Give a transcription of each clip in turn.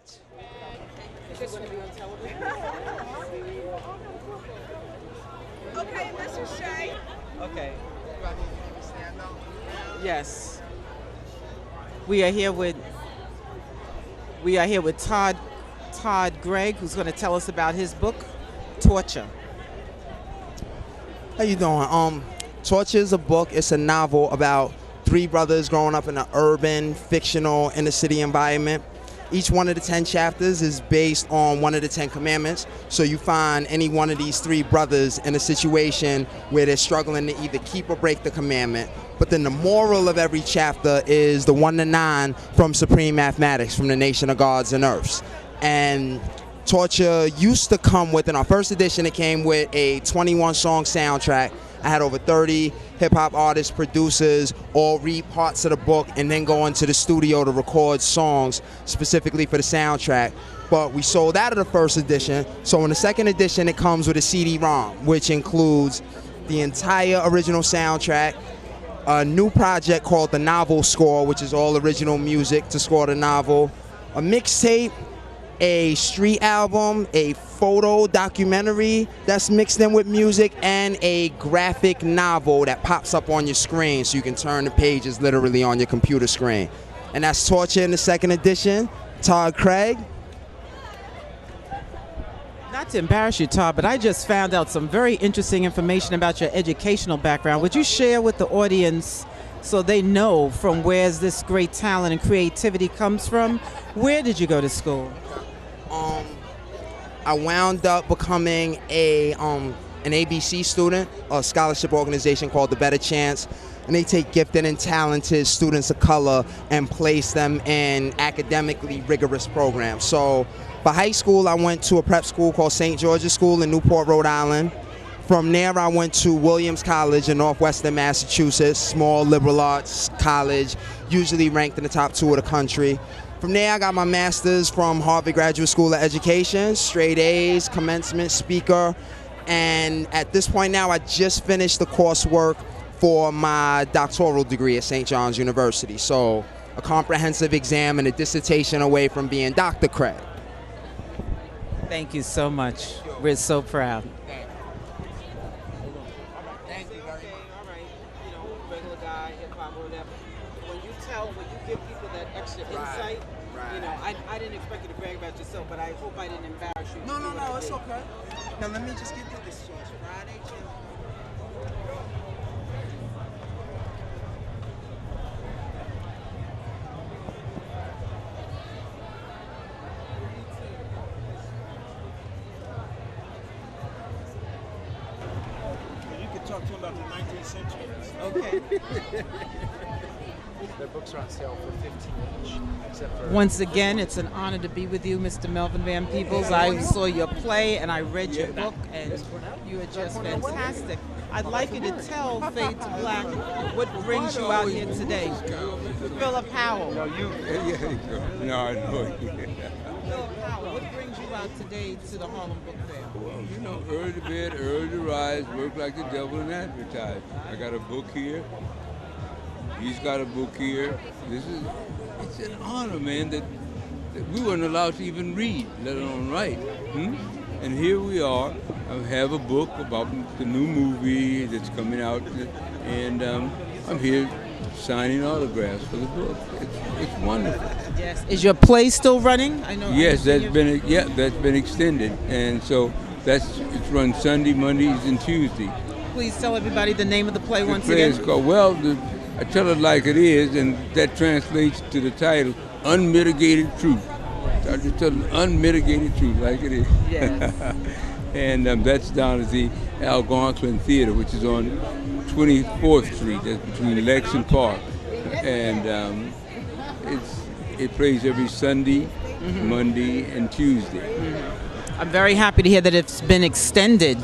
Is it going to be on television? Okay, Mr. Shay. Okay. Yes. We are here with Todd Craig, who's going to tell us about his book, Torture. How you doing? Torture is a book. It's a novel about three brothers growing up in an urban, fictional, inner city environment. Each one of the 10 chapters is based on one of the 10 commandments. So you find any one of these three brothers in a situation where they're struggling to either keep or break the commandment. But then the moral of every chapter is the 1 to 9 from Supreme Mathematics, from the Nation of Gods and Earths. And Torture used to come with, in our first edition, it came with a 21-song soundtrack. I had over 30 hip-hop artists, producers, all read parts of the book and then go into the studio to record songs specifically for the soundtrack. But we sold out of the first edition, so in the second edition it comes with a CD-ROM, which includes the entire original soundtrack, a new project called The Novel Score, which is all original music to score the novel, a mixtape, a street album, a photo documentary that's mixed in with music, and a graphic novel that pops up on your screen so you can turn the pages literally on your computer screen. And that's Torture in the second edition. Todd Craig. Not to embarrass you, Todd, but I just found out some very interesting information about your educational background. Would you share with the audience so they know from where this great talent and creativity comes from? Where did you go to school? I wound up becoming an ABC student, a scholarship organization called The Better Chance, and they take gifted and talented students of color and place them in academically rigorous programs. So for high school, I went to a prep school called St. George's School in Newport, Rhode Island. From there, I went to Williams College in Northwestern Massachusetts, small liberal arts college, usually ranked in the top 2 of the country. From there, I got my master's from Harvard Graduate School of Education, straight A's, commencement speaker, and at this point now, I just finished the coursework for my doctoral degree at St. John's University. So a comprehensive exam and a dissertation away from being Dr. Craig. Thank you so much. We're so proud. Thank you very much. All right, regular guy, hip-hop, whatever. When you give people that extra insight, I didn't expect you to brag about yourself, but I hope I didn't embarrass you. No, it's okay. Now let me just get to this source. Friday, You could talk to him about the 19th century. Okay. Their books are on sale for $15 each. Except for Once again, it's an honor to be with you, Mr. Melvin Van Peebles. I saw your play and I read your book, and you are just fantastic. I'd like you to tell Fade-to-Black what brings you out here today. Philip Howell. No, I know. Philip Howell, what brings you out today to the Harlem Book Fair? Well, early to bed, early to rise, work like the devil and advertise. I got a book here. He's got a book here. It's an honor, man, that we weren't allowed to even read, let alone write. And here we are. I have a book about the new movie that's coming out, and I'm here signing autographs for the book. It's wonderful. Yes. Is your play still running? I know. Yes, that's been extended, and so it runs Sunday, Mondays, and Tuesday. Please tell everybody the name of the play once The play again. is called, I tell it like it is, and that translates to the title, Unmitigated Truth. So I just tell the unmitigated truth like it is. Yes. And that's down at the Algonquin Theater, which is on 24th Street, that's between Lex and Park. And it plays every Sunday, Monday, and Tuesday. I'm very happy to hear that it's been extended,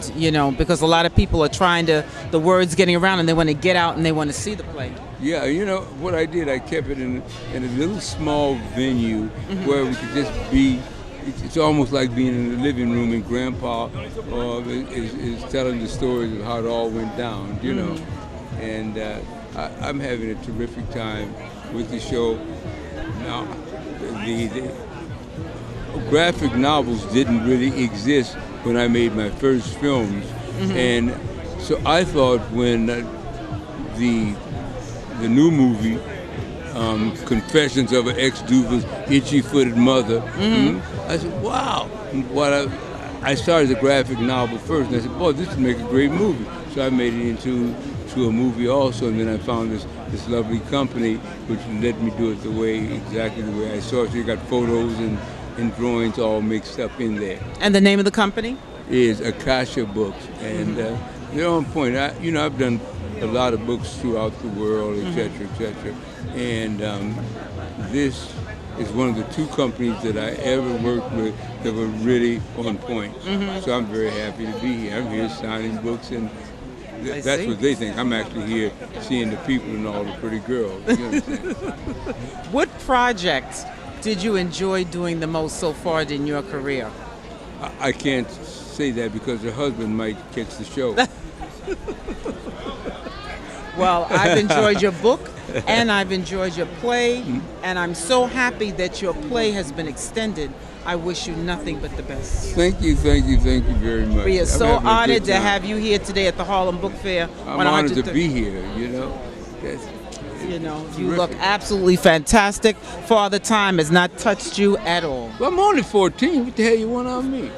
because a lot of people are the word's getting around and they want to get out and they want to see the play. Yeah, what I did, I kept it in a little small venue where we could just be. It's almost like being in the living room and Grandpa is telling the stories of how it all went down, And I'm having a terrific time with the show. Now, graphic novels didn't really exist when I made my first films, and so I thought when the new movie, Confessions of an Ex-Duva's Itchy-Footed Mother, I said, wow. I started the graphic novel first, and I said, boy, this would make a great movie. So I made it into a movie also, and then I found this lovely company which let me do it exactly the way I saw it. So you got photos and drawings all mixed up in there. And the name of the company? Is Akasha Books, and they're on point. I've done a lot of books throughout the world, et cetera, and this is one of the two companies that I ever worked with that were really on point. So I'm very happy to be here. I'm here signing books, and that's what they think. I'm actually here seeing the people and all the pretty girls. You understand? What project did you enjoy doing the most so far in your career? I can't say that because her husband might catch the show. Well, I've enjoyed your book and I've enjoyed your play, and I'm so happy that your play has been extended. I wish you nothing but the best. Thank you very much. We are so honored to have you here today at the Harlem Book Fair. I'm honored to be here, You look absolutely fantastic. Father Time has not touched you at all. Well, I'm only 14. What the hell you want on me?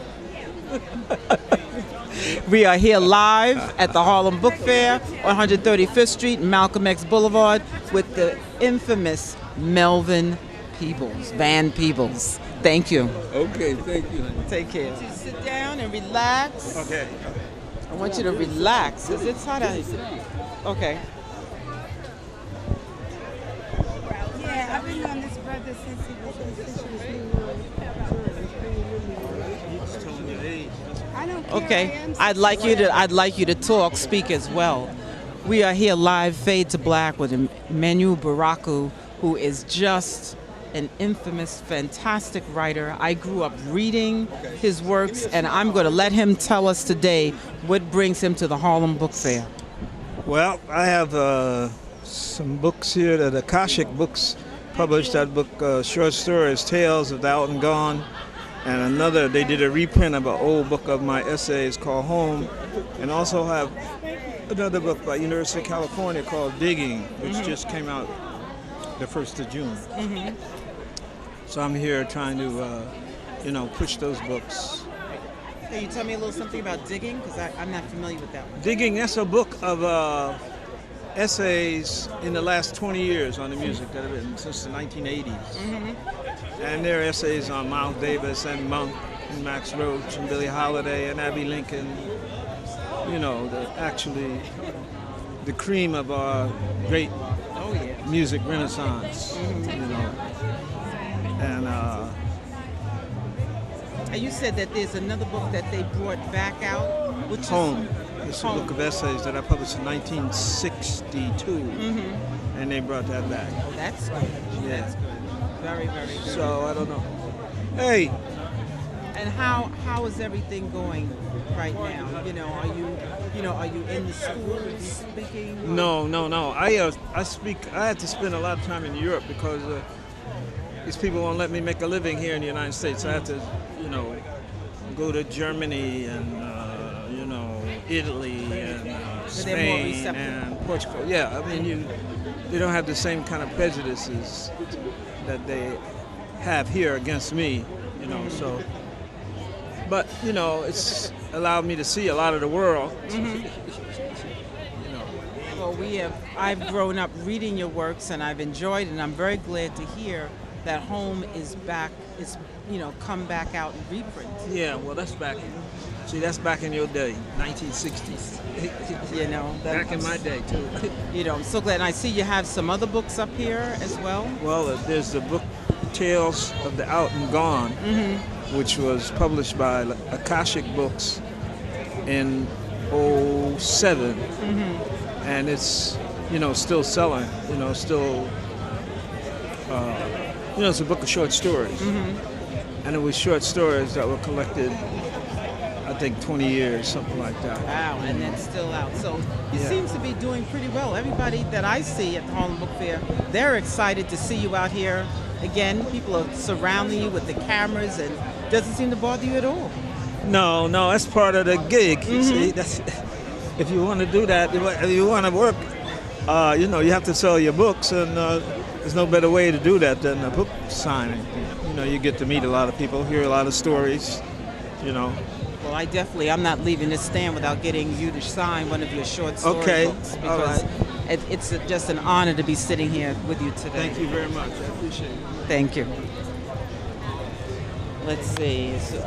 We are here live at the Harlem Book Fair on 135th Street, Malcolm X Boulevard, with the infamous Melvin Van Peebles. Thank you. Okay, thank you. Take care. Just sit down and relax. Okay. I want you to relax, because it's hot out here. Okay. Yeah, I've been knowing this brother since he was I don't care. Okay. I'd like you to talk, speak as well. We are here live, Fade to Black, with Baraka, who is just an infamous, fantastic writer. I grew up reading his works, and I'm going to let him tell us today what brings him to the Harlem Book Fair. Well, I have some books here that Akashic Books published. That book, short stories, Tales of the Out and Gone, and another, they did a reprint of an old book of my essays called Home, and also have another book by University of California called Digging, which just came out the 1st of June. So I'm here trying to, push those books. Can you tell me a little something about Digging? Because I'm not familiar with that one. Digging, that's a book of essays in the last 20 years on the music that have been since the 1980s. And there are essays on Miles Davis and Monk and Max Roach and Billie Holiday and Abbey Lincoln. Actually the cream of our great music renaissance. And you said that there's another book that they brought back out, which is Home. It's a book of essays that I published in 1962, and they brought that back. Oh, that's good. Yeah. That's good. Very, very good. So I don't know. Hey. And how is everything going right now? Are you in the schools speaking? No. I speak. I had to spend a lot of time in Europe because these people won't let me make a living here in the United States. I had to, go to Germany and Italy and Spain and Portugal. Yeah, I mean, they don't have the same kind of prejudices that they have here against me, so. But, it's allowed me to see a lot of the world. Well, I've grown up reading your works, and I've enjoyed it, and I'm very glad to hear that Home is back, come back out and reprint. Yeah, well, that's back. See, that's back in your day, 1960s. Back in my day, too. I'm so glad. And I see you have some other books up here as well. Well, there's the book Tales of the Out and Gone, which was published by Akashic Books in 2007. And it's, still selling, it's a book of short stories. And it was short stories that were collected, I think, 20 years, something like that. Wow, and it's still out. So you seem to be doing pretty well. Everybody that I see at the Harlem Book Fair, they're excited to see you out here again, people are surrounding you with the cameras and it doesn't seem to bother you at all. No, that's part of the gig. You see, that's, if you want to do that, if you want to work, you know, you have to sell your books, and there's no better way to do that than a book signing. You know, you get to meet a lot of people, hear a lot of stories, you know. Well, I'm not leaving this stand without getting you to sign one of your short story books, because it's just an honor to be sitting here with you today. Thank you very much. I appreciate it. Thank you. Let's see. So,